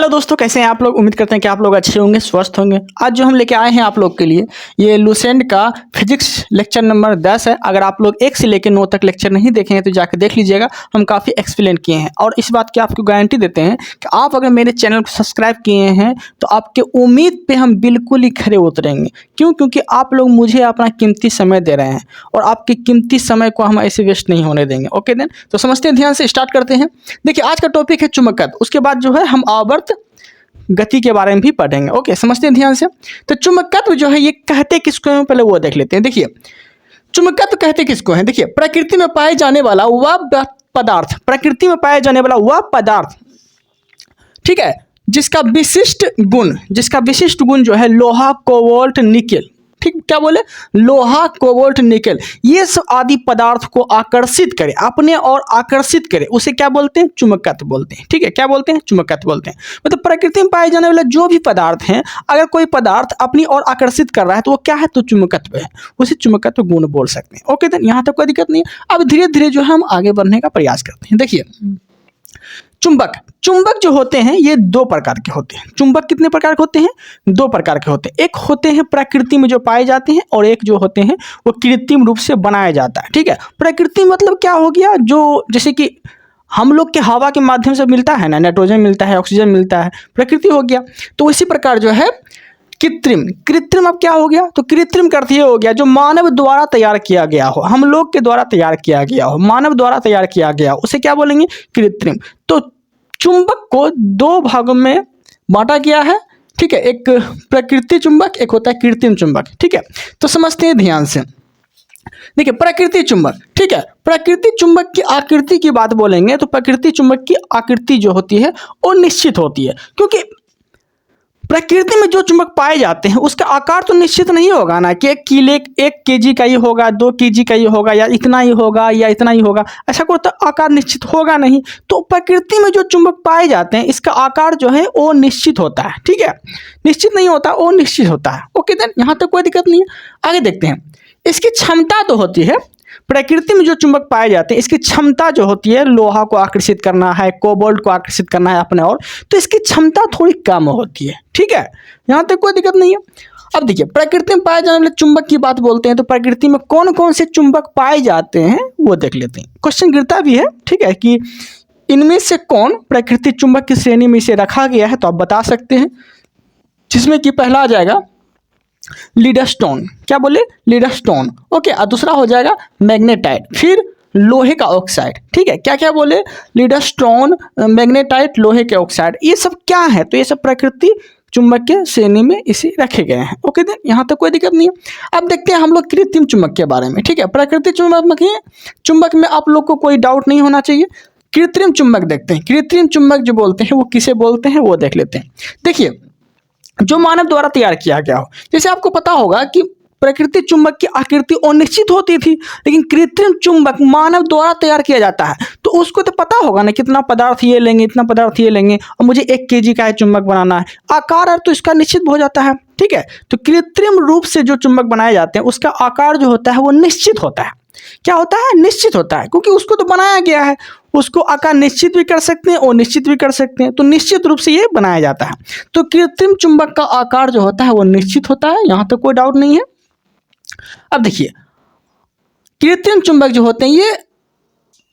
Hello दोस्तों, कैसे हैं आप लोग। उम्मीद करते हैं कि आप लोग अच्छे होंगे, स्वस्थ होंगे। आज जो हम लेके आए हैं आप लोग के लिए ये लुसेंट का फिजिक्स लेक्चर नंबर 10 है। अगर आप लोग 1 से लेकर 9 तक लेक्चर नहीं देखे हैं तो जाकर देख लीजिएगा। हम काफ़ी एक्सप्लेन किए हैं और इस बात की आपको गारंटी देते हैं कि आप अगर मेरे चैनल को सब्सक्राइब किए हैं तो आपके उम्मीद पर हम बिल्कुल ही खरे उतरेंगे। क्योंकि आप लोग मुझे अपना कीमती समय दे रहे हैं और आपके कीमती समय को हम ऐसे वेस्ट नहीं होने देंगे। ओके देन, तो समझते हैं, ध्यान से स्टार्ट करते हैं। देखिए, आज का टॉपिक है चुंबकत्व। उसके बाद जो है हम आवर्त गति के बारे में भी पढ़ेंगे। ओके, समझते हैं ध्यान से। तो चुंबकत्व जो है ये कहते किसको हैं, पहले वो देख लेते हैं। देखिए, चुंबकत्व कहते किसको हैं। देखिए, प्रकृति में पाए जाने वाला वह पदार्थ, प्रकृति में पाए जाने वाला वह पदार्थ, ठीक है, जिसका विशिष्ट गुण जो है लोहा, कोबाल्ट, निकेल, ठीक, क्या बोले, लोहा, कोबाल्ट, निकेल, ये सब आदि पदार्थ को आकर्षित करे, अपने और आकर्षित करे, उसे क्या बोलते हैं, चुंबकत्व बोलते हैं। ठीक है, क्या बोलते हैं, चुंबकत्व बोलते हैं। मतलब प्रकृति में पाए जाने वाला जो भी पदार्थ हैं, अगर कोई पदार्थ अपनी ओर आकर्षित कर रहा है तो वो क्या है, तो चुंबकत्व है, उसे चुंबकत्व गुण बोल सकते हैं। ओके, यहाँ तक कोई दिक्कत नहीं है। अब धीरे धीरे जो है हम आगे बढ़ने का प्रयास करते हैं। देखिए, चुंबक जो होते हैं ये 2 प्रकार के होते हैं। चुंबक कितने प्रकार के होते हैं, 2 प्रकार के होते हैं। एक होते हैं प्रकृति में जो पाए जाते हैं और एक जो होते हैं वो कृत्रिम रूप से बनाया जाता है। ठीक है, प्रकृति मतलब क्या हो गया, जो जैसे कि हम लोग के हवा के माध्यम से मिलता है ना, नाइट्रोजन मिलता है, ऑक्सीजन मिलता है, प्रकृति हो गया। तो इसी प्रकार जो है कृत्रिम अब क्या हो गया, तो कृत्रिम का अर्थ ये हो गया जो मानव द्वारा तैयार किया गया हो, हम लोग के द्वारा तैयार किया गया हो, मानव द्वारा तैयार किया गया हो, उसे क्या बोलेंगे, कृत्रिम। तो चुंबक को 2 भागों में बांटा गया है। ठीक है, एक प्रकृति चुंबक, एक होता है कृत्रिम चुंबक। ठीक है, तो समझते हैं ध्यान से। देखिए, प्रकृति चुंबक, ठीक है, प्रकृति चुंबक की आकृति की बात बोलेंगे तो प्रकृति चुंबक की आकृति जो होती है वो निश्चित होती है। क्योंकि प्रकृति में जो चुंबक पाए जाते हैं उसका आकार तो निश्चित नहीं होगा ना कि 1 kg का ही होगा, 2 kg का ही होगा, या इतना ही होगा या इतना ही होगा, ऐसा कोई तो आकार निश्चित होगा नहीं। तो प्रकृति में जो चुंबक पाए जाते हैं इसका आकार जो है वो निश्चित होता है। ठीक है, निश्चित नहीं होता, वो निश्चित होता है। ओके देन, यहाँ तक कोई दिक्कत नहीं है। आगे देखते हैं, इसकी क्षमता तो होती है, प्रकृति में जो चुंबक पाए जाते हैं इसकी क्षमता जो होती है लोहा को आकर्षित करना है, कोबाल्ट को आकर्षित करना है अपने और, तो इसकी क्षमता थोड़ी कम होती है। ठीक है, यहाँ तक कोई दिक्कत नहीं है। अब देखिए, प्रकृति में पाए जाने वाले चुंबक की बात बोलते हैं तो प्रकृति में कौन कौन से चुंबक पाए जाते हैं वो देख लेते हैं। क्वेश्चन गिरता भी है, ठीक है, कि इनमें से कौन प्रकृति चुंबक की श्रेणी में इसे रखा गया है, तो आप बता सकते हैं। जिसमें कि पहला आ जाएगा लीडस्टोन, क्या बोले, लीडस्टोन। ओके, और दूसरा हो जाएगा मैग्नेटाइट, फिर लोहे का ऑक्साइड। ठीक है, क्या क्या बोले, लीडस्टोन, मैग्नेटाइट, लोहे के ऑक्साइड, ये सब क्या है, तो ये सब प्रकृति चुंबक के श्रेणी में इसे रखे गए हैं। ओके देन, यहाँ तक कोई दिक्कत नहीं है। अब देखते हैं हम लोग कृत्रिम चुंबक के बारे में। ठीक है, प्रकृति चुंबक में आप लोग को कोई डाउट नहीं होना चाहिए। कृत्रिम चुंबक देखते हैं, कृत्रिम चुंबक जो बोलते हैं वो किसे बोलते हैं वो देख लेते हैं। देखिए, जो मानव द्वारा तैयार किया गया हो, जैसे आपको पता होगा कि प्रकृति चुंबक की आकृति अनिश्चित होती थी, लेकिन कृत्रिम चुंबक मानव द्वारा तैयार किया जाता है, तो उसको तो पता होगा ना कितना पदार्थ ये लेंगे, इतना पदार्थ ये लेंगे, और मुझे 1 kg का चुंबक बनाना है, आकार तो इसका निश्चित हो जाता है। ठीक है, तो कृत्रिम रूप से जो चुंबक बनाए जाते हैं उसका आकार जो होता है वो निश्चित होता है। क्या होता है, निश्चित होता है, क्योंकि उसको तो बनाया गया है, उसको आकार निश्चित भी कर सकते हैं और निश्चित भी कर सकते हैं, तो निश्चित रूप से ये बनाया जाता है। तो कृत्रिम चुंबक का आकार जो होता है वो निश्चित होता है, यहाँ तो कोई डाउट नहीं है। अब देखिए, कृत्रिम चुंबक जो होते हैं ये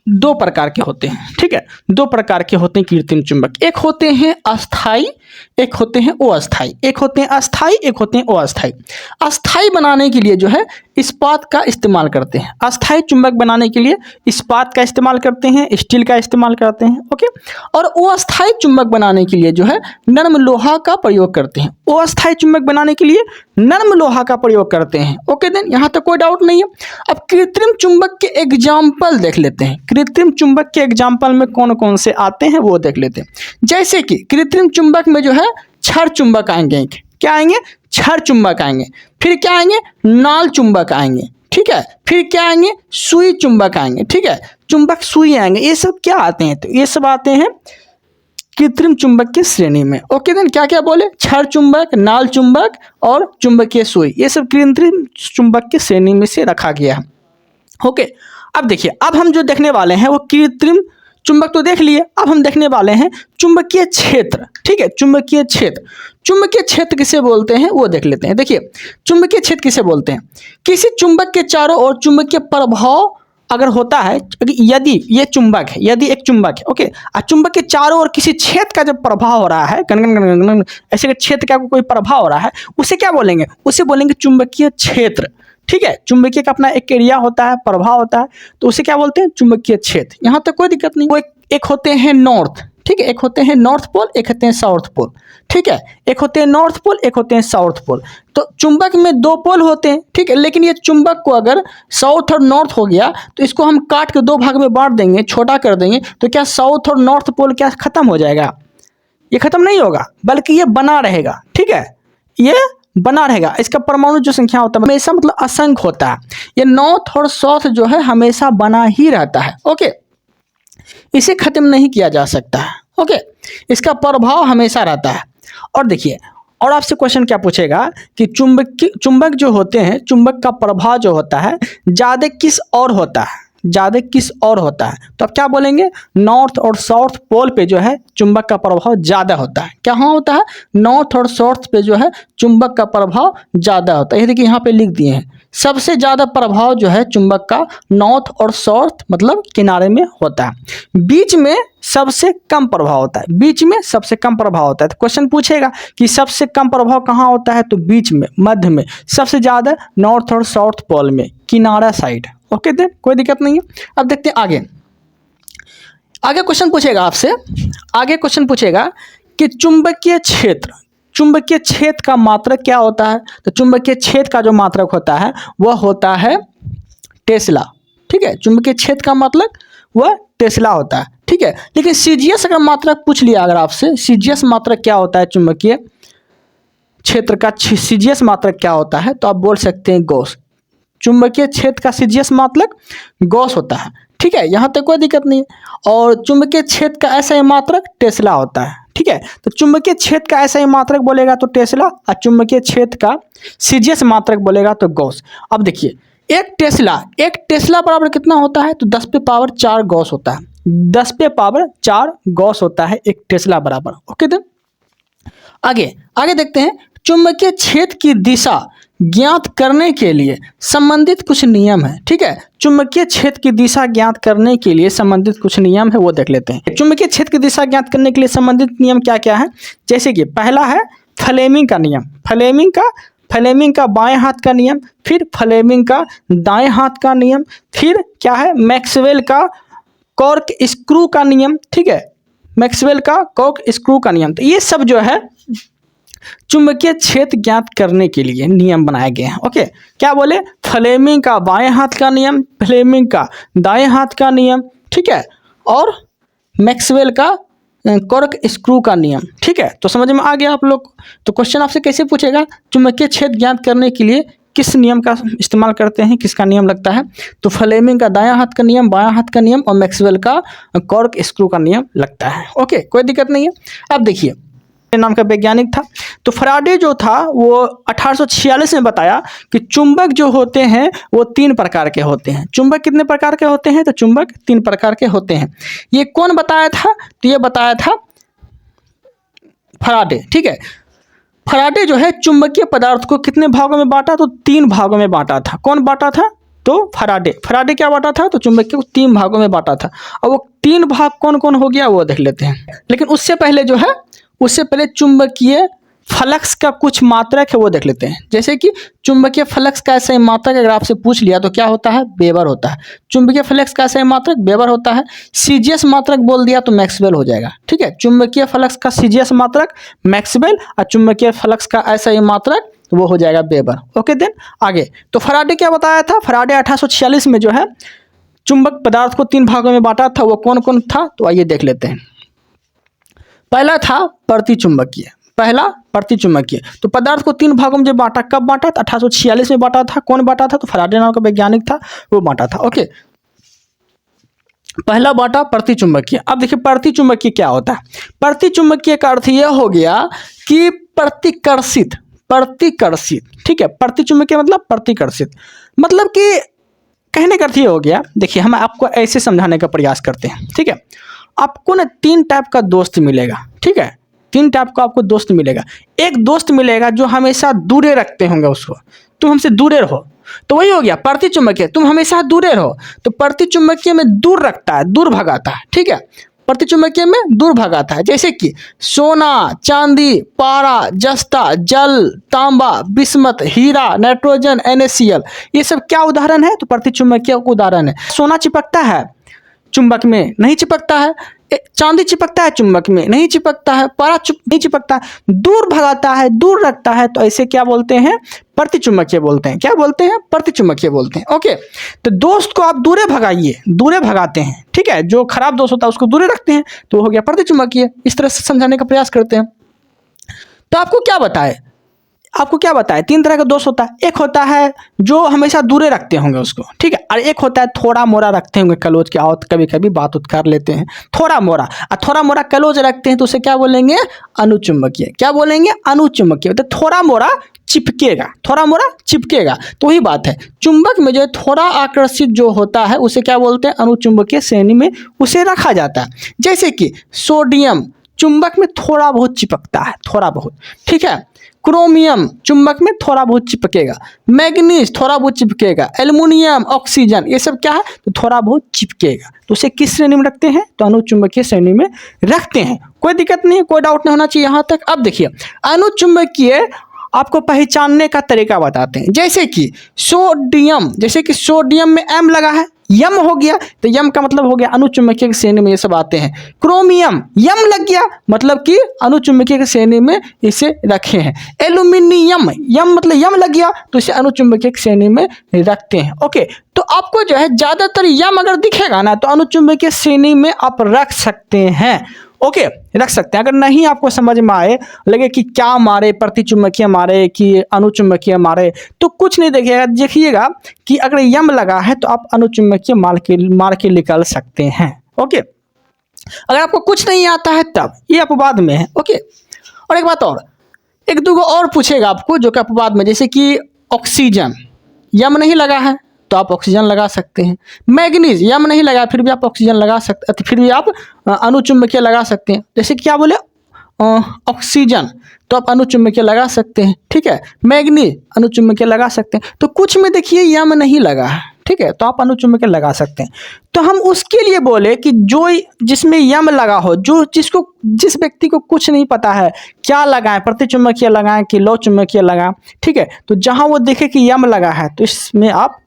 2 प्रकार के होते हैं। ठीक है, 2 प्रकार के होते हैं कृत्रिम चुंबक। एक होते हैं अस्थाई, एक होते हैं अस्थाई। एक होते हैं अस्थाई, एक होते हैं अस्थाई। अस्थाई बनाने के लिए जो है इस्पात का इस्तेमाल करते हैं। अस्थाई चुंबक बनाने के लिए इस्पात का इस्तेमाल करते हैं, स्टील का इस्तेमाल करते हैं। ओके, और अस्थाई चुंबक बनाने के लिए जो है नर्म लोहा का प्रयोग करते हैं। अस्थाई चुंबक बनाने के लिए नर्म लोहा का प्रयोग करते हैं। ओके देन, यहाँ तक कोई डाउट नहीं है। अब कृत्रिम चुंबक के एग्जाम्पल देख लेते हैं। कृत्रिम चुंबक के एग्जाम्पल में कौन कौन से आते हैं वो देख लेते हैं। जैसे कि कृत्रिम चुंबक में जो है क्षर चुंबक आएंगे, क्या आएंगे, क्षर चुंबक आएंगे, फिर क्या आएंगे, नाल चुंबक आएंगे। ठीक है, फिर क्या आएंगे, सुई चुंबक आएंगे। ठीक है, चुंबक सुई आएंगे। ये सब क्या आते हैं, तो ये सब आते हैं कृत्रिम चुंबक की श्रेणी में। ओके देन, क्या क्या बोले, क्षर चुंबक, नाल चुंबक और चुंबकीय सुई, ये सब कृत्रिम चुंबक की श्रेणी में से रखा गया है। ओके, अब देखिए, अब हम जो देखने वाले हैं वो कृत्रिम चुंबक तो देख लिए, अब हम देखने वाले हैं चुंबकीय क्षेत्र। ठीक है, चुंबकीय क्षेत्र, चुंबकीय क्षेत्र किसे बोलते हैं वो देख लेते हैं। देखिए चुंबकीय क्षेत्र किसे बोलते हैं, किसी चुंबक के चारों ओर चुंबकीय प्रभाव अगर होता है, यदि ये चुंबक है, यदि एक चुंबक है, ओके, और चुंबक के चारों ओर किसी क्षेत्र का जब प्रभाव हो रहा है, गन ऐसे क्षेत्र का कोई प्रभाव हो रहा है, उसे क्या बोलेंगे, उसे बोलेंगे चुंबकीय क्षेत्र। ठीक है, चुंबकीय का अपना एक एरिया होता है, प्रभाव होता है, तो उसे क्या बोलते हैं, चुंबकीय क्षेत्र। यहाँ तक कोई दिक्कत नहीं। वो एक होते हैं नॉर्थ, ठीक है, एक होते हैं नॉर्थ पोल, एक होते हैं साउथ पोल। ठीक है, एक होते हैं नॉर्थ पोल, एक होते हैं साउथ पोल। तो चुंबक में दो पोल होते हैं, ठीक है, लेकिन ये चुंबक को अगर साउथ और नॉर्थ हो गया तो इसको हम काट के दो भाग में बांट देंगे, छोटा कर देंगे, तो क्या साउथ और नॉर्थ पोल क्या खत्म हो जाएगा? ये खत्म नहीं होगा, बल्कि ये बना रहेगा। ठीक है, ये बना रहेगा। इसका परमाणु जो संख्या होता है हमेशा मतलब असंख्य होता है। ये नॉर्थ और साउथ जो है हमेशा बना ही रहता है। ओके, इसे खत्म नहीं किया जा सकता है। ओके, इसका प्रभाव हमेशा रहता है। और देखिए, और आपसे क्वेश्चन क्या पूछेगा कि चुंबक जो होते हैं, चुंबक का प्रभाव जो होता है ज़्यादा किस और होता है, ज़्यादा किस और होता है? तो आप क्या बोलेंगे, नॉर्थ और साउथ पोल पे जो है चुंबक का प्रभाव ज़्यादा होता है। क्या होता है, नॉर्थ और साउथ पे जो है चुंबक का प्रभाव ज़्यादा होता है। ये देखिए यहाँ पे लिख दिए हैं, सबसे ज़्यादा प्रभाव जो है चुंबक का नॉर्थ और साउथ मतलब किनारे में होता है। बीच में सबसे कम प्रभाव होता है, बीच में सबसे कम प्रभाव होता है। तो क्वेश्चन पूछेगा कि सबसे कम प्रभाव कहाँ होता है, तो बीच में, मध्य में, सबसे ज़्यादा नॉर्थ और साउथ पोल में, किनारा साइड। ओके देन, कोई दिक्कत नहीं है। अब देखते हैं आगे, आगे क्वेश्चन पूछेगा आपसे, आगे क्वेश्चन पूछेगा कि चुंबकीय क्षेत्र, चुंबकीय क्षेत्र का मात्रक क्या होता है? तो चुंबकीय क्षेत्र का जो मात्रक होता है वह होता है टेस्ला। ठीक है, चुंबकीय क्षेत्र का मात्रक वह टेस्ला होता है। ठीक है, लेकिन सीजीएस अगर मात्रक पूछ लिया अगर आपसे, सीजीएस मात्रक क्या होता है चुंबकीय क्षेत्र का, सीजीएस मात्रक क्या होता है, तो आप बोल सकते हैं गॉस। चुंबकीय क्षेत्र का सीजीएस मात्रक गॉस होता है। ठीक है, यहाँ तक कोई दिक्कत नहीं है। और चुंबकीय क्षेत्र का ऐसा ही मात्रक टेस्ला होता है। ठीक है, तो चुंबकीय क्षेत्र का ऐसा ही मात्रक बोलेगा तो टेस्ला, और चुंबकीय क्षेत्र का सीजीएस मात्रक बोलेगा तो गॉस। अब देखिए, एक टेस्ला बराबर कितना होता है, तो 10 पे पावर 4 गॉस होता है। 10 पे पावर 4 गॉस होता है एक टेस्ला बराबर। ओके देन, आगे देखते हैं। चुंबकीय क्षेत्र की दिशा ज्ञात करने के लिए संबंधित कुछ नियम है। ठीक है, चुंबकीय क्षेत्र की दिशा ज्ञात करने के लिए संबंधित कुछ नियम है, वो देख लेते हैं। चुंबकीय क्षेत्र की दिशा ज्ञात करने के लिए संबंधित नियम क्या क्या है, जैसे कि पहला है फ्लेमिंग का नियम, फ्लेमिंग का बाएं हाथ का नियम, फिर फ्लेमिंग का दाएं हाथ का नियम, फिर क्या है मैक्सवेल का कॉर्क स्क्रू का नियम। ठीक है, मैक्सवेल का कॉर्क स्क्रू का नियम। तो ये सब जो है चुंबकीय क्षेत्र ज्ञात करने के लिए नियम बनाए गए हैं। ओके, क्या बोले, फ्लेमिंग का बाएं हाथ का नियम, फ्लेमिंग का दाएं हाथ का नियम, ठीक है, और मैक्सवेल का कॉर्क स्क्रू का नियम। ठीक है, तो समझ में आ गया आप लोग। तो क्वेश्चन आपसे कैसे पूछेगा, चुंबकीय क्षेत्र ज्ञात करने के लिए किस नियम का इस्तेमाल करते हैं, किसका नियम लगता है, तो फ्लेमिंग का दायां हाथ का नियम, बायां हाथ का नियम और मैक्सवेल का कॉर्क स्क्रू का नियम लगता है। ओके, कोई दिक्कत नहीं है। अब देखिए, नाम का वैज्ञानिक था, तो फैराडे जो था वो 1846 में बताया कि चुंबक जो होते हैं वो 3 प्रकार के होते हैं। चुंबक कितने प्रकार के होते हैं, तो चुंबक 3 प्रकार के होते हैं। ये कौन बताया था, तो ये बताया था फैराडे। ठीक है, फैराडे जो है चुंबकीय पदार्थ को कितने भागों में बांटा, तो 3 भागों में बांटा था। कौन बांटा था, तो फैराडे क्या बांटा था, तो चुंबकीय को 3 भागों में बांटा था। और वो 3 भाग कौन कौन हो गया वो देख लेते हैं। लेकिन उससे पहले चुंबकीय फ्लक्स का कुछ मात्रक है वो देख लेते हैं। जैसे कि चुंबकीय फ्लक्स का ऐसा मात्रक अगर आपसे पूछ लिया तो क्या होता है, वेबर होता है। चुंबकीय फ्लक्स का ऐसा मात्रक वेबर होता है। सीजीएस मात्रक बोल दिया तो मैक्सवेल हो जाएगा। ठीक है, चुंबकीय फ्लक्स का सीजीएस मात्रक मैक्सवेल और चुंबकीय फ्लक्स का ऐसा ही मात्रक वो हो जाएगा वेबर। ओके देन, आगे तो फैराडे क्या बताया था, फैराडे 1846 में जो है चुंबक पदार्थ को 3 भागों में बांटा था। वो कौन कौन था, तो आइए देख लेते हैं। पहला था प्रतिचुंबकीय, तो पदार्थ को 3 भागों में जब बांटा, कब बांटा, 1846 में बांटा था। कौन बांटा था, तो फैराडे नाम का वैज्ञानिक था, वो बांटा था। ओके, पहला बांटा प्रतिचुंबकीय। अब देखिए प्रतिचुंबकीय क्या होता है। प्रतिचुंबकीय का अर्थ यह हो गया कि प्रतिकर्षित। ठीक है, प्रतिचुंबकीय मतलब प्रतिकर्षित, मतलब कि कहने का अर्थ ये हो गया। देखिए, हम आपको ऐसे समझाने का प्रयास करते हैं। ठीक है, आपको ना 3 टाइप का दोस्त मिलेगा, ठीक है। 3 टाइप का आपको दोस्त मिलेगा। एक दोस्त मिलेगा जो हमेशा दूरे रखते होंगे उसको, तुम हमसे दूरे रहो, तो वही हो गया प्रतिचुंबकीय। तुम हमेशा दूरे रहो, तो प्रतिचुंबकीय में दूर रखता है, दूर भगाता है, ठीक है। प्रतिचुंबकीय में दूर भगाता है, जैसे कि सोना, चांदी, पारा, जस्ता, जल, तांबा, बिस्मत, हीरा, नाइट्रोजन, NaCl, ये सब क्या उदाहरण है? तो प्रतिचुंबकीय का उदाहरण है। सोना चिपकता है, चुंबक में नहीं चिपकता है। चांदी चिपकता है, चुंबक में नहीं चिपकता है। पारा नहीं चिपकता है, दूर भगाता है, दूर रखता है, तो ऐसे क्या बोलते हैं? प्रतिचुंबकीय बोलते हैं। क्या बोलते हैं? प्रतिचुंबकीय बोलते हैं। ओके, तो दोस्त को आप दूरे भगाइए, दूरे भगाते हैं, ठीक है। जो खराब दोस्त होता है उसको दूरे रखते हैं, तो हो गया प्रतिचुंबकीय। इस तरह से समझाने का प्रयास करते हैं। तो आपको क्या बताए? 3 तरह का दोस्त होता है। एक होता है जो हमेशा दूरे रखते होंगे उसको, ठीक है। और एक होता है थोड़ा मोड़ा रखते होंगे कलोज के, और कभी कभी बात उत कर लेते हैं, थोड़ा मोड़ा। और थोड़ा मोड़ा कलोज रखते हैं तो उसे क्या बोलेंगे? अनुचुंबकीय। क्या बोलेंगे? अनुचुंबकीय। तो थोड़ा मोड़ा चिपकेगा, थोड़ा मोड़ा चिपकेगा, तो वही बात है। चुंबक में जो थोड़ा आकर्षित जो होता है उसे क्या बोलते हैं? अनुचुंबकीय श्रेणी में उसे रखा जाता है। जैसे कि सोडियम चुंबक में थोड़ा बहुत चिपकता है, थोड़ा बहुत, ठीक है। क्रोमियम चुंबक में थोड़ा बहुत चिपकेगा, मैग्नीज थोड़ा बहुत चिपकेगा, एल्युमिनियम, ऑक्सीजन, ये सब क्या है? तो थोड़ा बहुत चिपकेगा। तो उसे किस श्रेणी में रखते हैं? तो अनुचुंबकीय श्रेणी में रखते हैं। कोई दिक्कत नहीं है, कोई डाउट नहीं होना चाहिए यहाँ तक। अब देखिए, अनुचुंबकीय आपको पहचानने का तरीका बताते हैं। जैसे कि सोडियम में M लगा है, यम हो गया, तो यम का मतलब हो गया अनुचुंबकीय श्रेणी में ये सब आते हैं। क्रोमियम यम लग गया, मतलब कि अनुचुंबकीय श्रेणी में इसे रखे हैं। एल्युमिनियम यम मतलब यम लग गया, तो इसे अनुचुंबकीय श्रेणी में रखते हैं। ओके, तो आपको जो है ज्यादातर यम अगर दिखेगा ना, तो अनुचुंबकीय श्रेणी में आप रख सकते हैं। ओके, रख सकते हैं। अगर नहीं आपको समझ में आए, लगे कि क्या मारे, प्रतिचुंबकीय मारे कि अनुचुंबकीय मारे, तो कुछ नहीं देखिएगा कि अगर यम लगा है तो आप अनुचुंबकीय मार के निकाल सकते हैं। ओके, अगर आपको कुछ नहीं आता है तब ये अपवाद में है। ओके, और एक बात और, एक दो और पूछेगा आपको जो कि अपवाद में, जैसे कि ऑक्सीजन यम नहीं लगा है तो आप ऑक्सीजन लगा सकते हैं। मैग्नीज यम नहीं लगा फिर भी आप ऑक्सीजन लगा सकते, फिर भी आप अनुचुंबकीय लगा सकते हैं। जैसे क्या बोले, ऑक्सीजन तो आप अनुचुंबकीय लगा सकते हैं, ठीक है। मैग्नीज अनुचुंबकीय लगा सकते हैं। तो कुछ में देखिए यम नहीं लगा है, ठीक है, तो आप अनुचुंबकीय लगा सकते हैं। तो हम उसके लिए बोले कि जो जिसमें यम लगा हो, जिस व्यक्ति को कुछ नहीं पता है क्या लगाएं, प्रतिचुंबकीय लगाएं कि लौ चुंबकीय लगाएं, ठीक है। तो जहां वो देखे कि यम लगा है तो इसमें आप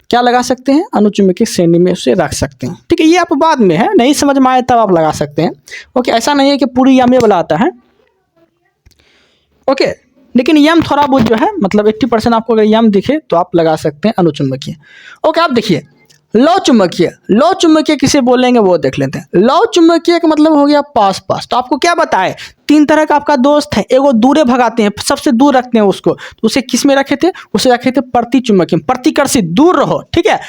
क्या लगा सकते हैं? अनुचुंबकीय श्रेणी में उसे रख सकते हैं, ठीक है। ये आप बाद में है, नहीं समझ में आए तब आप लगा सकते हैं। ओके, ऐसा नहीं है कि पूरी यम वाला आता है। ओके, लेकिन यम थोड़ा बहुत जो है, मतलब 80% आपको अगर यम दिखे तो आप लगा सकते हैं अनुचुंबकीय। ओके, आप देखिए लौ चुंबकीय किसे बोलेंगे वो देख लेते हैं। लौ चुंबकीय का मतलब हो गया पास। तो आपको क्या बताए? 3 तरह का आपका दोस्त है। एगो दूरे भगाते हैं, सबसे दूर रखते हैं उसको, तो उसे किस में रखे थे? उसे रखे थे प्रतिचुंबकीय, प्रतिकर्षित, दूर रहो, ठीक है।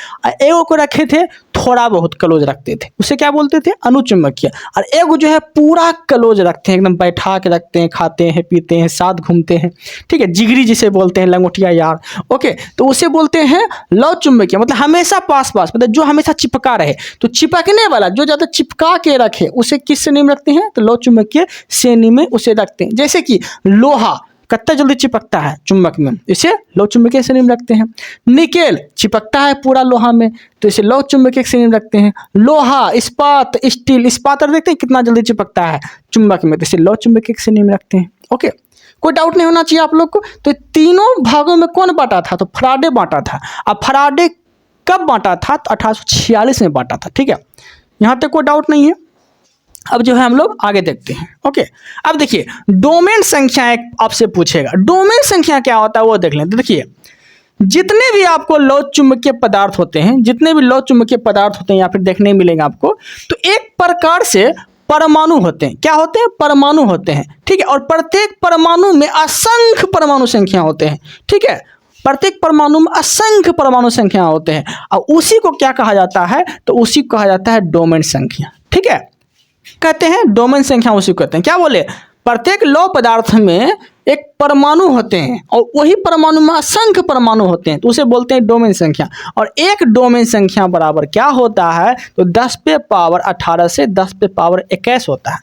एगो को रखे थे थोड़ा बहुत क्लोज रखते थे, उसे क्या बोलते थे? अनुचुंबकीय। और एगो जो है पूरा क्लोज रखते हैं, एकदम बैठा के रखते हैं, खाते हैं, पीते हैं, साथ घूमते हैं, ठीक है, जिगरी जिसे बोलते हैं, लंगोटिया यार। ओके, तो उसे बोलते हैं लौ चुंबकीय, मतलब हमेशा पास, मतलब जो हमेशा चिपका रहे। तो चिपकने वाला जो ज्यादा चिपका के रखे उसे किस श्रेणी में रखते हैं? तो लौ चुंबकीय श्रेणी में उसे रखते हैं। जैसे कि लोहा कितना जल्दी चिपकता है चुंबक में, इसे लौ चुंबकीय श्रेणी में रखते हैं। निकेल चिपकता है पूरा लोहा में, तो इसे लौ चुंबकीय श्रेणी में रखते हैं। लोहा, इस्पात, स्टील, इस्पात देखते हैं कितना जल्दी चिपकता है चुंबक में, तो इसे लौ चुंबकीय श्रेणी में रखते हैं। ओके, कोई डाउट नहीं होना चाहिए आप लोग को। तो तीनों भागों में कौन बांटा था? तो फराडे बांटा था। अब फराडे कब बांटा था? तो 1846 में बांटा था, ठीक है। यहाँ तक कोई डाउट नहीं है। अब जो है हम लोग आगे देखते हैं। ओके, अब देखिए डोमेन संख्या एक आपसे पूछेगा। डोमेन संख्या क्या होता है वो देख लें। तो देखिए जितने भी आपको लौ चुंबकीय पदार्थ होते हैं, या फिर देखने मिलेंगे आपको, तो एक प्रकार से परमाणु होते हैं। क्या होते हैं? परमाणु होते हैं, ठीक है। और प्रत्येक परमाणु में असंख्य परमाणु संख्या होते हैं, ठीक है। प्रत्येक परमाणु में असंख्य परमाणु संख्या होते हैं, और उसी को क्या कहा जाता है? तो उसी को कहा जाता है डोमेन संख्या, ठीक है। कहते हैं डोमेन संख्या उसी को कहते हैं। क्या बोले? प्रत्येक लौह पदार्थ में एक परमाणु होते हैं और वही परमाणु में असंख्य परमाणु होते हैं, तो उसे बोलते हैं डोमेन संख्या। और एक डोमेन संख्या बराबर क्या होता है, तो 10 पे पावर 18 से 10 पे पावर 21 होता है।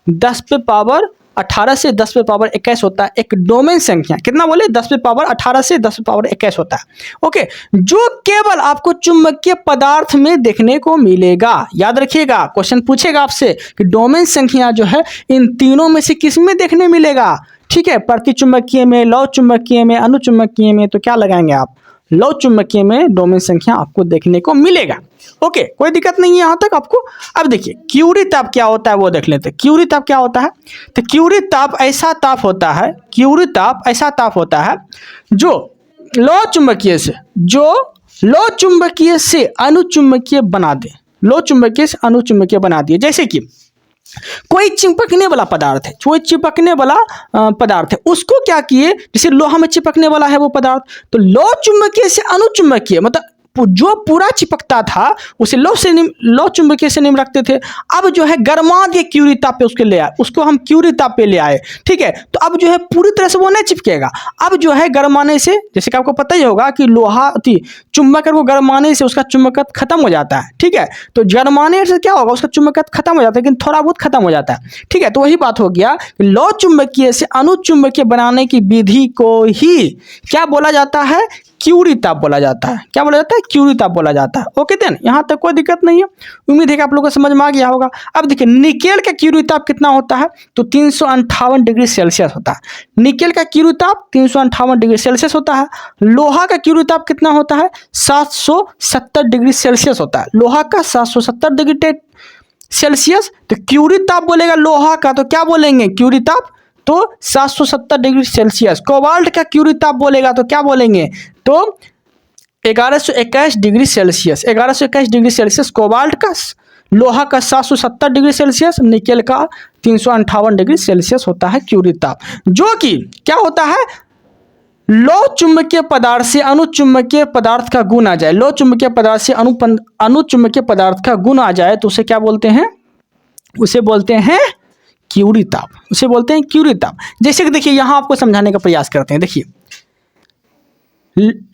10 पे पावर 18 से 10 पे पावर 21 होता है एक डोमेन संख्या। कितना बोले, 10 पे पावर 18 से 10 पे पावर 21 होता है। ओके, जो केवल आपको चुंबकीय पदार्थ में देखने को मिलेगा। याद रखिएगा, क्वेश्चन पूछेगा आपसे कि डोमेन संख्या जो है इन तीनों में से किस में देखने मिलेगा। ठीक है, प्रतिचुंबकीय में, लौह चुंबकीय में, अनुचुंबकीय में, तो क्या लगाएंगे आप, लौह चुंबकीय में डोमेन संख्या आपको देखने को मिलेगा। ओके, कोई दिक्कत नहीं है यहाँ तक आपको। अब देखिए क्यूरी ताप क्या होता है वो देख लेते हैं। क्यूरी ताप क्या होता है, तो क्यूरी ताप ऐसा ताप होता है, क्यूरी ताप ऐसा ताप होता है जो लौह चुंबकीय से, जो लौह चुंबकीय से अनुचुंबकीय बना दे, लौह चुंबकीय से अनुचुंबकीय बना दिए। जैसे कि कोई चिपकने वाला पदार्थ है, कोई चिपकने वाला पदार्थ है, उसको क्या किए, जैसे लोहा में चिपकने वाला है वो पदार्थ, तो लौह चुंबकीय से अनुचुंबकीय, मतलब जो पूरा चिपकता था उसे लौह चुंबकीय से निम्न रखते थे। अब जो है गरमा दिए क्यूरी ताप पे, उसके ले आए, उसको हम क्यूरी ताप पे ले आए। ठीक है, तो अब जो है पूरी तरह से वो नहीं चिपकेगा। अब जो है गरमाने से, जैसे कि आपको पता ही होगा कि लोहा चुंबक को गरमाने से उसका चुंबकत्व खत्म हो जाता है। ठीक है, तो गरमाने से क्या होगा, उसका चुंबकत्व खत्म हो जाता है, लेकिन थोड़ा बहुत खत्म हो जाता है। ठीक है, तो वही बात हो गया कि लौह चुंबकीय से अनुचुंबकीय बनाने की विधि को ही क्या बोला जाता है, क्यूरी ताप बोला जाता है। क्या बोला जाता है, क्यूरी ताप बोला जाता है। ओके देन, यहाँ तक कोई दिक्कत नहीं है, उम्मीद है कि आप लोगों को समझ में आ गया होगा। अब देखिए निकेल का क्यूरी ताप कितना होता है, तो 358 डिग्री सेल्सियस होता है। निकेल का क्यूरी ताप 358 डिग्री सेल्सियस होता है। लोहा का क्यूरी ताप कितना होता है, 770 डिग्री सेल्सियस होता है। लोहा का 770 डिग्री सेल्सियस, तो क्यूरी ताप बोलेगा लोहा का, तो क्या बोलेंगे, क्यूरी ताप तो 770 डिग्री सेल्सियस। कोबाल्ट का क्यूरी ताप बोलेगा तो क्या बोलेंगे, तो 1121 degree Celsius. 1121 degree Celsius cobalt का, लोहा का 770 डिग्री सेल्सियस, निकेल का 358 डिग्री सेल्सियस होता है क्यूरी ताप। जो कि क्या होता है, लौह चुंबकीय पदार्थ से अनुचुंबकीय पदार्थ का गुण आ जाए, लौह चुंबकीय पदार्थ से अनुचुंबकीय पदार्थ का गुण आ जाए तो उसे क्या बोलते हैं, उसे बोलते हैं क्यूरी ताप, उसे बोलते हैं क्यूरी ताप। जैसे कि देखिए यहाँ आपको समझाने का प्रयास करते हैं। देखिए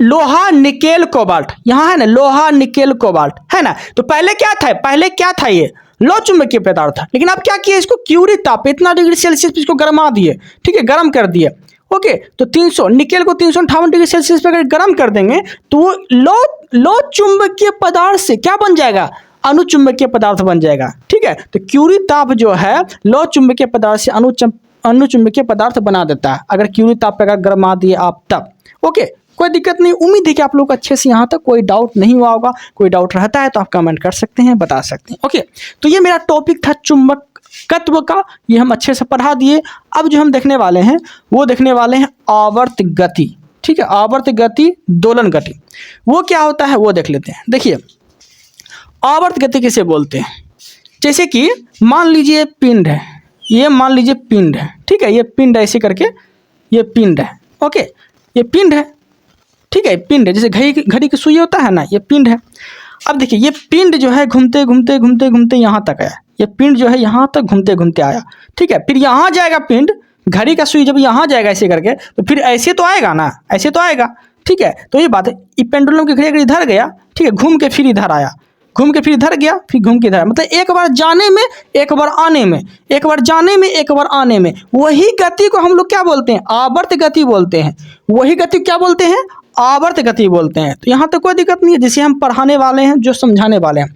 लोहा निकेल कोबाल्ट, यहाँ है ना, लोहा निकेल कोबाल्ट है ना, तो पहले क्या था, पहले क्या था, ये लौह चुंबकीय पदार्थ था, लेकिन अब क्या किया, इसको क्यूरी ताप इतना डिग्री सेल्सियस पे इसको गरमा दिए। ठीक है, गर्म कर दिए। ओके, तो 300 निकेल को 358 डिग्री सेल्सियस पे अगर गर्म कर देंगे तो वो लौह चुंबकीय पदार्थ से क्या बन जाएगा, अनुचुंबकीय पदार्थ बन जाएगा। ठीक है, तो क्यूरी ताप जो है लौह चुंबकीय पदार्थ से अनुचुंबकीय पदार्थ बना देता है, अगर क्यूरी ताप पे अगर गरमा दिए आप तब। ओके, कोई दिक्कत नहीं, उम्मीद है कि आप लोग अच्छे से यहाँ तक कोई डाउट नहीं हुआ होगा। कोई डाउट रहता है तो आप कमेंट कर सकते हैं, बता सकते हैं। ओके, तो ये मेरा टॉपिक था चुंबकत्व का, ये हम अच्छे से पढ़ा दिए। अब जो हम देखने वाले हैं वो देखने वाले हैं आवर्त गति। ठीक है, आवर्त गति, दोलन गति, वो क्या होता है वो देख लेते हैं। देखिए आवर्त गति किसे बोलते हैं, जैसे कि मान लीजिए पिंड है, ये मान लीजिए पिंड है। ठीक है, ये पिंड है, ऐसे करके ये पिंड है। ओके, ये पिंड है। ठीक है, पिंड है, जैसे घड़ी की सुई होता है ना, ये पिंड है। अब देखिए ये पिंड जो है घूमते घूमते घूमते घूमते यहाँ तक आया, ये पिंड जो है यहाँ तक घूमते घूमते आया। ठीक है, फिर यहाँ जाएगा पिंड, घड़ी का सुई जब यहाँ जाएगा ऐसे करके, तो फिर ऐसे तो आएगा ना, ऐसे तो आएगा। ठीक है, तो ये बात है, ये पेंडुलम की घड़ी अगर इधर गया, ठीक है, घूम के फिर इधर आया, घूम के फिर इधर गया, फिर घूम के इधर, मतलब एक बार जाने में एक बार आने में, एक बार जाने में एक बार आने में, वही गति को हम लोग क्या बोलते हैं, आवर्त गति बोलते हैं। वही गति क्या बोलते हैं, आवर्त गति बोलते हैं। तो यहाँ तक कोई दिक्कत नहीं है, जिसे हम पढ़ाने वाले हैं, जो समझाने वाले हैं।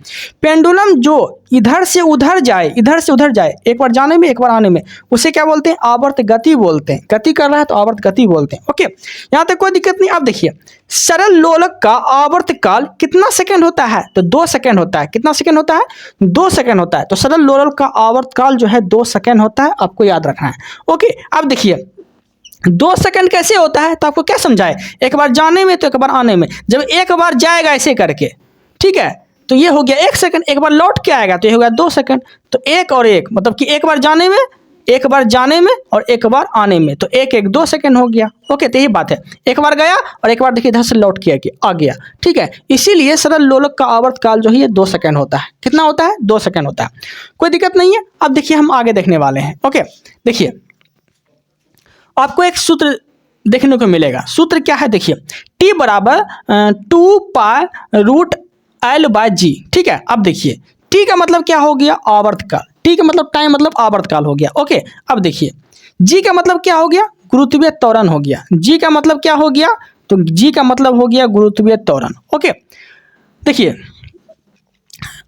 पेंडुलम जो इधर से उधर जाए, इधर से उधर जाए, एक बार जाने में एक बार आने में, उसे क्या बोलते हैं, आवर्त गति बोलते हैं। गति कर रहा है तो आवर्त गति बोलते हैं। ओके, यहाँ तक कोई दिक्कत नहीं। अब देखिए सरल लोलक का आवर्त काल कितना सेकंड होता है, तो 2 सेकंड होता है। कितना सेकंड होता है, 2 सेकंड होता है। तो सरल लोलक का आवर्त काल जो है 2 सेकंड होता है, आपको याद रखना है। ओके, अब देखिए 2 सेकंड कैसे होता है, तो आपको क्या समझाए, एक बार जाने में तो एक बार आने में। जब एक बार जाएगा ऐसे करके, ठीक है, तो ये हो गया 1 सेकंड, एक बार लौट के आएगा तो ये हो गया 2 सेकंड। तो 1 और 1 मतलब कि एक बार जाने में, एक बार जाने में और एक बार आने में, तो 1 1 2 सेकंड हो गया। ओके, तो यही बात है, एक बार गया और एक बार देखिए इधर से लौट के आ गया। ठीक है, इसीलिए सरल लोलक का आवर्त काल जो है ये 2 सेकंड होता है। कितना होता है, 2 सेकंड होता है। कोई दिक्कत नहीं है। अब देखिए हम आगे देखने वाले हैं। ओके, देखिए आपको एक सूत्र देखने को मिलेगा। सूत्र क्या है देखिए, टी बराबर 2 पाई रूट एल बाय जी। ठीक है, अब देखिए टी का मतलब क्या हो गया, आवर्तकाल। टी का मतलब टाइम मतलब आवर्तकाल हो गया। ओके, अब देखिए जी का मतलब क्या हो गया, गुरुत्वीय त्वरण हो गया। जी का मतलब क्या हो गया, तो जी का मतलब हो गया गुरुत्वीय त्वरण। ओके, देखिए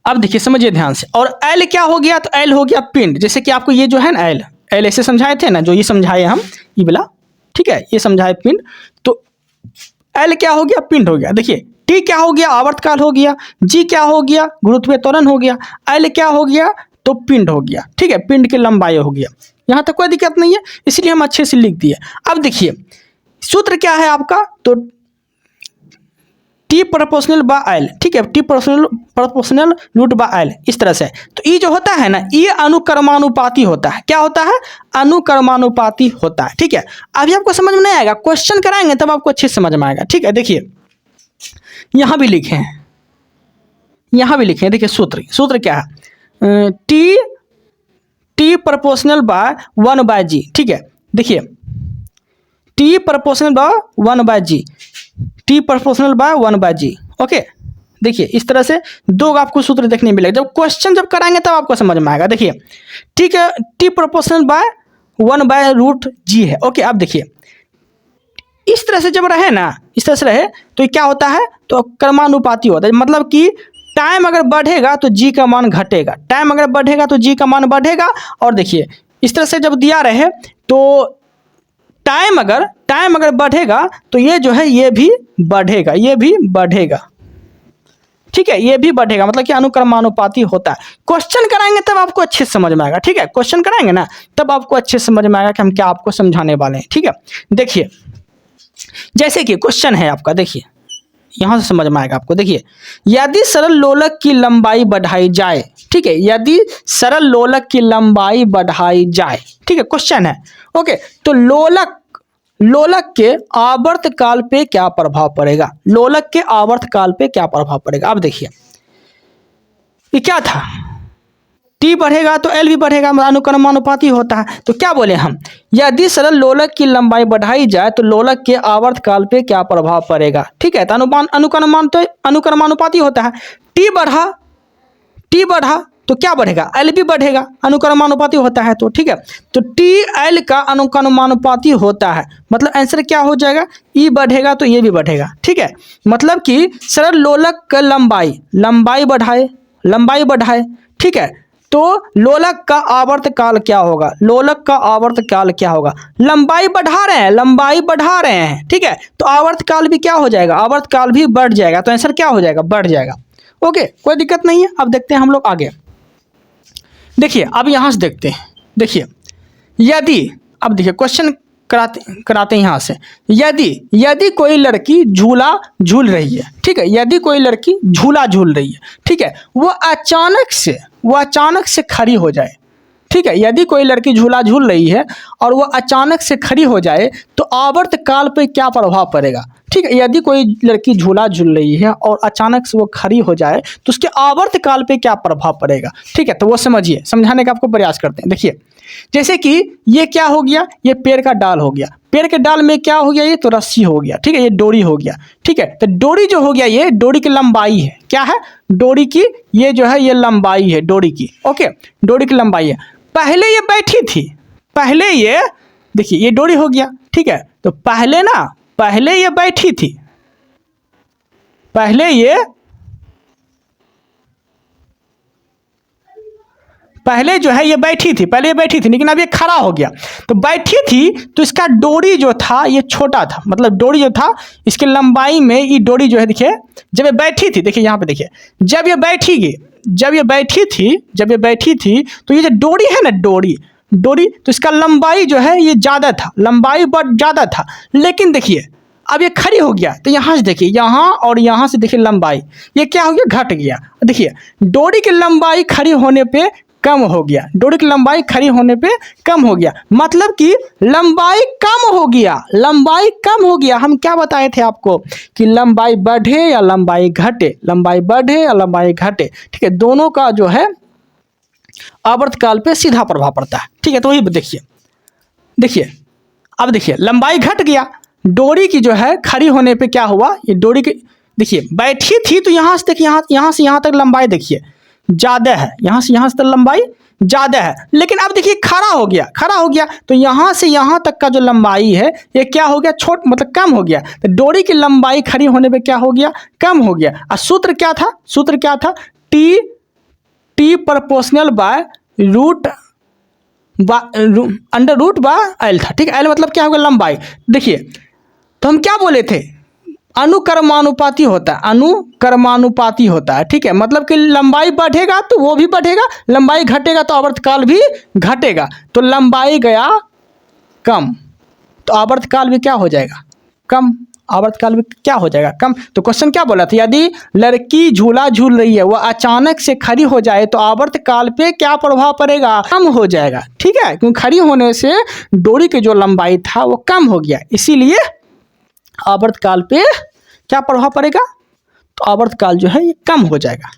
अब देखिए समझिए ध्यान से। और एल क्या हो गया, तो एल हो गया पिंड। जैसे कि आपको ये जो है ना एल एल ऐसे समझाए थे ना, जो ये समझाए हम ये वाला, ठीक है, ये समझाए पिंड, तो एल क्या हो गया, पिंड हो गया। देखिए टी क्या हो गया, आवर्तकाल हो गया। जी क्या हो गया, गुरुत्वीय त्वरण हो गया। एल क्या हो गया, तो पिंड हो गया। ठीक है, पिंड की लंबाई हो गया। यहाँ तक कोई दिक्कत नहीं है, इसलिए हम अच्छे से लिख दिए। अब देखिए सूत्र क्या है आपका, तो टी प्रोपोर्शनल बाय एल। ठीक है, T proportional root by L, इस तरह से। तो ये जो होता है ना, ये अनुक्रमानुपाती होता है। क्या होता है, अनुक्रमानुपाती होता है। ठीक है, अभी आपको समझ में नहीं आएगा, क्वेश्चन कराएंगे तब आपको अच्छे से समझ में आएगा। ठीक है, देखिए यहाँ भी लिखे हैं, यहाँ भी लिखे हैं। देखिए सूत्र, सूत्र क्या है, टी प्रोपोर्शनल बाय 1 बाय जी। ठीक है, देखिए T proportional by 1 bye ji, T proportional by 1 bye ji. Okay, देखिए इस तरह से दो आपको सूत्र देखने मिलेगा। जब क्वेश्चन जब कराएंगे तब आपको समझ में आएगा। देखिए ठीक है, T proportional by 1 by root g है। ओके, अब देखिए इस तरह से जब रहे ना, इस तरह से रहे तो क्या होता है, तो क्रमानुपाती होता है। मतलब कि टाइम अगर बढ़ेगा तो जी का मान घटेगा, टाइम अगर बढ़ेगा तो जी का मान बढ़ेगा। और देखिए इस तरह से जब दिया रहे तो टाइम अगर बढ़ेगा तो ये जो है ये भी बढ़ेगा, ये भी बढ़ेगा। ठीक है, ये भी बढ़ेगा, मतलब कि अनुक्रमानुपाती होता है। क्वेश्चन कराएंगे तब आपको अच्छे से समझ में आएगा। ठीक है, क्वेश्चन कराएंगे ना तब आपको अच्छे से समझ में आएगा कि हम क्या आपको समझाने वाले हैं। ठीक है, देखिए जैसे कि क्वेश्चन है आपका, देखिए यहाँ से समझ में आएगा आपको। देखिए यदि सरल लोलक की लंबाई बढ़ाई जाए, ठीक है, यदि सरल लोलक की लंबाई बढ़ाई जाए, ठीक है, क्वेश्चन है। ओके, तो लोलक के आवर्तकाल पे क्या प्रभाव पड़ेगा, लोलक के आवर्तकाल पे क्या प्रभाव पड़ेगा। अब देखिए ये क्या था, टी बढ़ेगा तो एल भी बढ़ेगा, अनुक्रमानुपाती होता है। तो क्या बोले हम, यदि सरल लोलक की लंबाई बढ़ाई जाए तो लोलक के आवर्तकाल पे क्या प्रभाव पड़ेगा। ठीक है, तो अनुक्रमानुपाती होता है। टी बढ़ा तो क्या बढ़ेगा, एल भी बढ़ेगा, अनुक्रमानुपाती होता है। तो ठीक है, तो टी एल का अनुक्रमानुपाती होता है, मतलब आंसर क्या हो जाएगा, ई बढ़ेगा तो ये भी बढ़ेगा। ठीक है, मतलब कि सरल लोलक का लंबाई बढ़ाए। ठीक है, तो लोलक का आवर्तकाल क्या होगा, लोलक का आवर्तकाल क्या होगा, लंबाई बढ़ा रहे हैं। ठीक है, तो आवर्तकाल भी क्या हो जाएगा, आवर्तकाल भी बढ़ जाएगा। तो आंसर क्या हो जाएगा, बढ़ जाएगा। ओके, कोई दिक्कत नहीं है। अब देखते हैं हम लोग आगे। देखिए अब यहाँ से देखते हैं। देखिए यदि, अब देखिए क्वेश्चन कराते हैं यहाँ से। यदि कोई लड़की झूला झूल रही है, ठीक है, यदि कोई लड़की झूला झूल रही है, ठीक है, वो अचानक से खड़ी हो जाए। ठीक है, यदि कोई लड़की झूला झूल रही है और वो अचानक से खड़ी हो जाए तो आवर्तकाल पे क्या प्रभाव पड़ेगा। ठीक है, यदि कोई लड़की झूला झूल रही है और अचानक से वो खड़ी हो जाए तो उसके आवर्तकाल पे क्या प्रभाव पड़ेगा। ठीक है, तो वो समझिए, समझाने का आपको प्रयास करते हैं। देखिए जैसे कि ये क्या हो गया, ये पेड़ का डाल हो गया, पेड़ के डाल में क्या हो गया, ये तो रस्सी हो गया। ठीक है, ये डोरी हो गया। ठीक है, तो डोरी जो हो गया ये डोरी की लंबाई है। क्या है, डोरी की ये जो है ये लंबाई है डोरी की। ओके, डोरी की लंबाई है। पहले ये बैठी थी, पहले ये देखिए ये डोरी हो गया। ठीक है, तो पहले ये बैठी थी, पहले जो है ये बैठी थी, पहले ये बैठी थी, लेकिन अब ये खड़ा हो गया। तो बैठी थी तो इसका डोरी जो था ये छोटा था, मतलब डोरी जो था इसके लंबाई में ये डोरी जो है, देखिए जब ये बैठी थी, देखिए यहाँ पे देखिए, जब ये बैठी थी तो ये जो डोरी है ना, डोरी तो इसका लंबाई जो है ये ज़्यादा था, लंबाई बहुत ज़्यादा था। लेकिन देखिए अब ये खड़ी हो गया तो यहाँ से देखिए, यहाँ और यहाँ से देखिए लंबाई ये क्या हो गया, घट गया। देखिए डोरी की लंबाई खड़ी होने पे कम हो गया, डोरी की लंबाई खड़ी होने पे कम हो गया, मतलब कि लंबाई कम हो गया। हम क्या बताए थे आपको कि लंबाई बढ़े या लंबाई घटे, ठीक है, दोनों का जो है आवर्तकाल पे सीधा प्रभाव पड़ता है। ठीक है, तो वही देखिए अब देखिए लंबाई घट गया, डोरी की जो है खड़ी होने पे क्या हुआ, ये डोरी की देखिए बैठी थी तो यहाँ से देखिए यहाँ से यहाँ तक लंबाई देखिए ज़्यादा है, यहाँ से तक लंबाई ज़्यादा है, लेकिन अब देखिए खड़ा हो गया तो यहाँ से यहाँ तक का जो लंबाई है ये क्या हो गया, छोट मतलब कम हो गया। तो डोरी की लंबाई खड़ी होने पे क्या हो गया, कम हो गया। और सूत्र क्या था, T proportional by under root by L था, ठीक है। एल मतलब क्या होगा, लंबाई। देखिए तो हम क्या बोले थे, अनुक्रमानुपाती होता है, ठीक है। मतलब कि लंबाई बढ़ेगा तो वो भी बढ़ेगा, लंबाई घटेगा तो आवर्तकाल भी घटेगा। तो लंबाई गया कम तो आवर्तकाल भी क्या हो जाएगा, कम। आवर्तकाल भी क्या हो जाएगा, कम। तो क्वेश्चन क्या बोला था, यदि लड़की झूला झूल रही है, वह अचानक से खड़ी हो जाए तो आवर्तकाल पे क्या प्रभाव पड़ेगा, कम हो जाएगा, ठीक है। क्योंकि खड़ी होने से डोरी की जो लंबाई था वो कम हो गया, इसीलिए आवर्तकाल पे क्या प्रभाव पड़ेगा, तो आवर्तकाल जो है ये कम हो जाएगा।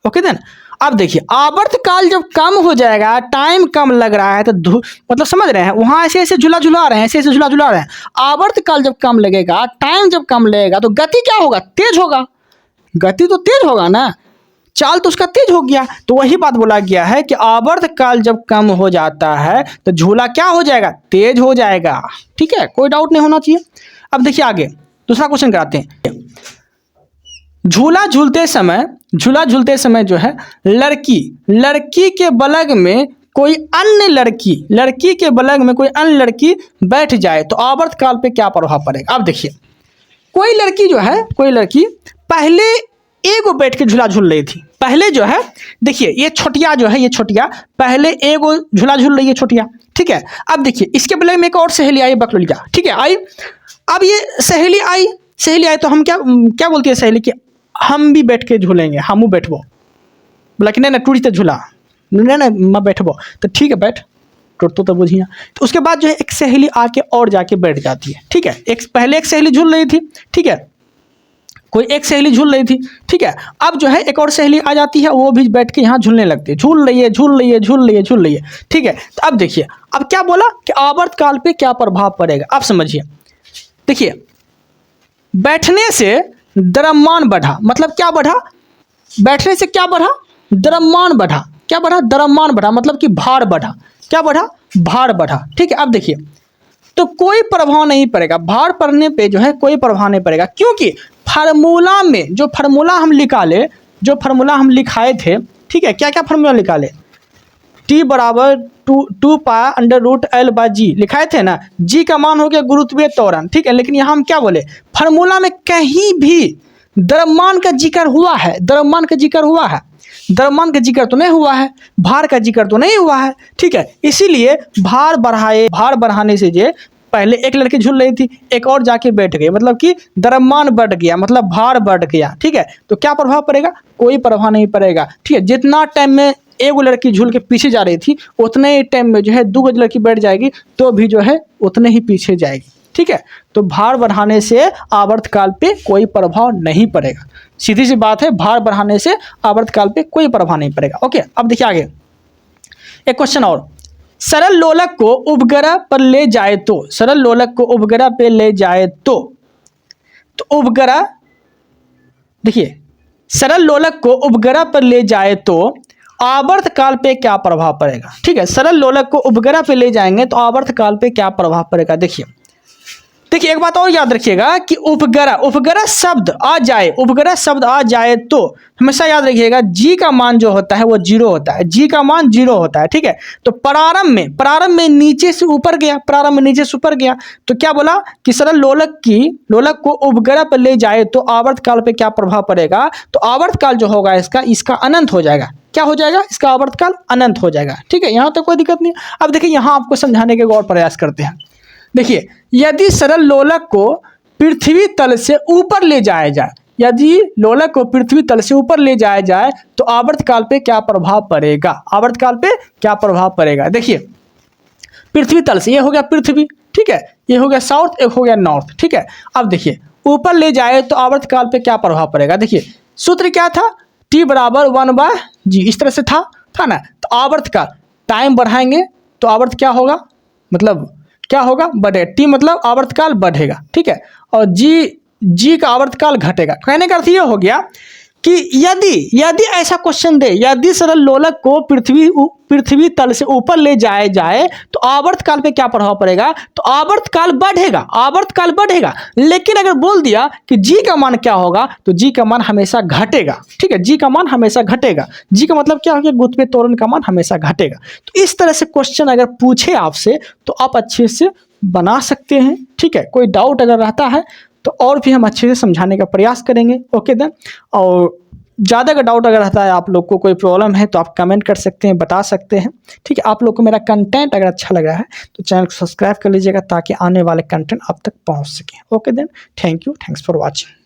Okay then. अब देखिए आवर्तकाल जब कम हो जाएगा, टाइम कम लग रहा है, तो मतलब समझ रहे हैं, वहाँ ऐसे झूला झुला रहे हैं, आवर्तकाल जब कम लगेगा, टाइम जब कम लगेगा तो गति क्या होगा, तेज होगा। गति तो तेज होगा ना, चाल तो उसका तेज हो गया। तो वही बात बोला गया है कि आवर्तकाल जब कम हो जाता है तो झूला क्या हो जाएगा, तेज हो जाएगा, ठीक है। कोई डाउट नहीं होना चाहिए। अब देखिए आगे दूसरा क्वेश्चन कराते हैं। झूला झूलते समय जो है लड़की के बगल में कोई अन्य लड़की बैठ जाए तो आवर्तकाल पे क्या प्रभाव पड़ेगा। अब देखिए कोई लड़की पहले एगो बैठ के झूला झूल रही थी। पहले जो है देखिए ये छोटिया पहले एगो झूला झूल रही है, छोटिया, ठीक है। अब देखिए इसके बगल में एक और सहेली आई, बकलोलिया, ठीक है, आई। अब ये सहेली आई तो हम क्या बोलती है सहेली कि हम भी बैठ के झूलेंगे, हमू बैठबो। बोला कि नहीं टूटी तो झूला, नहीं मैं बैठबो, तो ठीक है बैठ, टूटतो तो बुझिया। तो उसके बाद जो है एक सहेली आके और जाके बैठ जाती है, ठीक है। पहले एक सहेली झूल रही थी, ठीक है, कोई एक सहेली झूल रही थी, ठीक है। अब जो है एक और सहेली आ जाती है, वो भी बैठ के यहाँ झूलने लगती है, झूल रही है, ठीक है। तो अब देखिए अब क्या बोला कि आवर्तकाल पे क्या प्रभाव पड़ेगा। आप समझिए, देखिए बैठने से द्रव्यमान बढ़ा, मतलब क्या बढ़ा, बैठने से क्या बढ़ा, द्रव्यमान बढ़ा। क्या बढ़ा, द्रव्यमान बढ़ा, मतलब कि भार बढ़ा। क्या बढ़ा, भार बढ़ा, ठीक है। अब देखिए तो कोई प्रभाव नहीं पड़ेगा, भार पड़ने पे जो है कोई प्रभाव नहीं पड़ेगा, क्योंकि फार्मूला में जो फार्मूला हम लिखाए थे, ठीक है, क्या क्या फार्मूला निकाले, टी बराबर two pi under root l by g लिखाए थे ना। जी का मान हो गया गुरुत्वीय त्वरण, ठीक है। लेकिन यहाँ हम क्या बोले, फार्मूला में कहीं भी द्रव्यमान का जिक्र हुआ है, द्रव्यमान का जिक्र तो नहीं हुआ है, भार का जिक्र तो नहीं हुआ है, ठीक है। इसीलिए भार बढ़ाने से जो पहले एक लड़की झूल रही थी, एक और जाके बैठ गई, मतलब कि द्रव्यमान बढ़ गया, मतलब भार बढ़ गया, ठीक है। तो क्या प्रभाव पड़ेगा, कोई प्रभाव नहीं पड़ेगा, ठीक है। जितना टाइम में एगो लड़की झूल के पीछे जा रही थी, उतने ही टाइम में जो है दो लड़की बैठ जाएगी तो भी जो है उतने ही पीछे जाएगी, ठीक है। तो भार बढ़ाने से आवर्तकाल पे कोई प्रभाव नहीं पड़ेगा, सीधी सी बात है, भार बढ़ाने से आवर्तकाल पे कोई प्रभाव नहीं पड़ेगा। ओके, अब देखिए आगे एक क्वेश्चन और, सरल लोलक को उपग्रह पर ले जाए तो उपग्रह, देखिए सरल लोलक को उपग्रह पर ले जाए तो आवर्तकाल पे क्या प्रभाव पड़ेगा, ठीक है। सरल लोलक को उपग्रह पे ले जाएंगे तो आवर्तकाल पे क्या प्रभाव पड़ेगा। देखिए एक बात और याद रखिएगा कि उपग्रह शब्द आ जाए तो हमेशा याद रखिएगा जी का मान जो होता है वो जीरो होता है, जी का मान जीरो होता है, ठीक है। तो प्रारंभ में नीचे से ऊपर गया, तो क्या बोला कि सरल लोलक को उपग्रह पर ले जाए तो आवर्तकाल पे क्या प्रभाव पड़ेगा। तो आवर्तकाल जो होगा इसका अनंत हो जाएगा। क्या हो जाएगा, इसका आवर्तकाल अनंत हो जाएगा, ठीक है। यहाँ तक कोई दिक्कत नहीं। अब देखिए यहाँ आपको समझाने के और प्रयास करते हैं। देखिए यदि सरल लोलक को पृथ्वी तल से ऊपर ले जाया जाए, तो आवर्तकाल पे क्या प्रभाव पड़ेगा। देखिए पृथ्वी तल से, ये हो गया पृथ्वी, ठीक है, ये हो गया साउथ, एक हो गया नॉर्थ, ठीक है। अब देखिए ऊपर ले जाए तो आवर्तकाल पे क्या प्रभाव पड़ेगा। देखिए सूत्र क्या था, टी बराबर 1/g, इस तरह से था ना। तो आवर्तकाल टाइम बढ़ाएंगे तो आवर्त क्या होगा, मतलब क्या होगा, बढ़ेगा। टी मतलब आवर्तकाल बढ़ेगा, ठीक है। और जी का आवर्तकाल घटेगा। कहने का अर्थ ये हो गया कि यदि ऐसा क्वेश्चन दे, यदि सरल लोलक को पृथ्वी तल से ऊपर ले जाए जाए तो आवर्तकाल पे क्या प्रभाव पड़ेगा, तो आवर्तकाल बढ़ेगा। लेकिन अगर बोल दिया कि जी का मान क्या होगा, तो जी का मान हमेशा घटेगा, ठीक है। जी का मान हमेशा घटेगा। जी का मतलब क्या हो गया, गुरुत्वीय त्वरण का मान हमेशा घटेगा। तो इस तरह से क्वेश्चन अगर पूछे आपसे तो आप अच्छे से बना सकते हैं, ठीक है। कोई डाउट अगर रहता है तो और भी हम अच्छे से समझाने का प्रयास करेंगे। ओके देन, और ज़्यादा का डाउट अगर रहता है, आप लोग को कोई प्रॉब्लम है तो आप कमेंट कर सकते हैं, बता सकते हैं, ठीक है। आप लोग को मेरा कंटेंट अगर अच्छा लग रहा है तो चैनल को सब्सक्राइब कर लीजिएगा ताकि आने वाले कंटेंट आप तक पहुंच सके। Okay then, thank you, thanks for watching.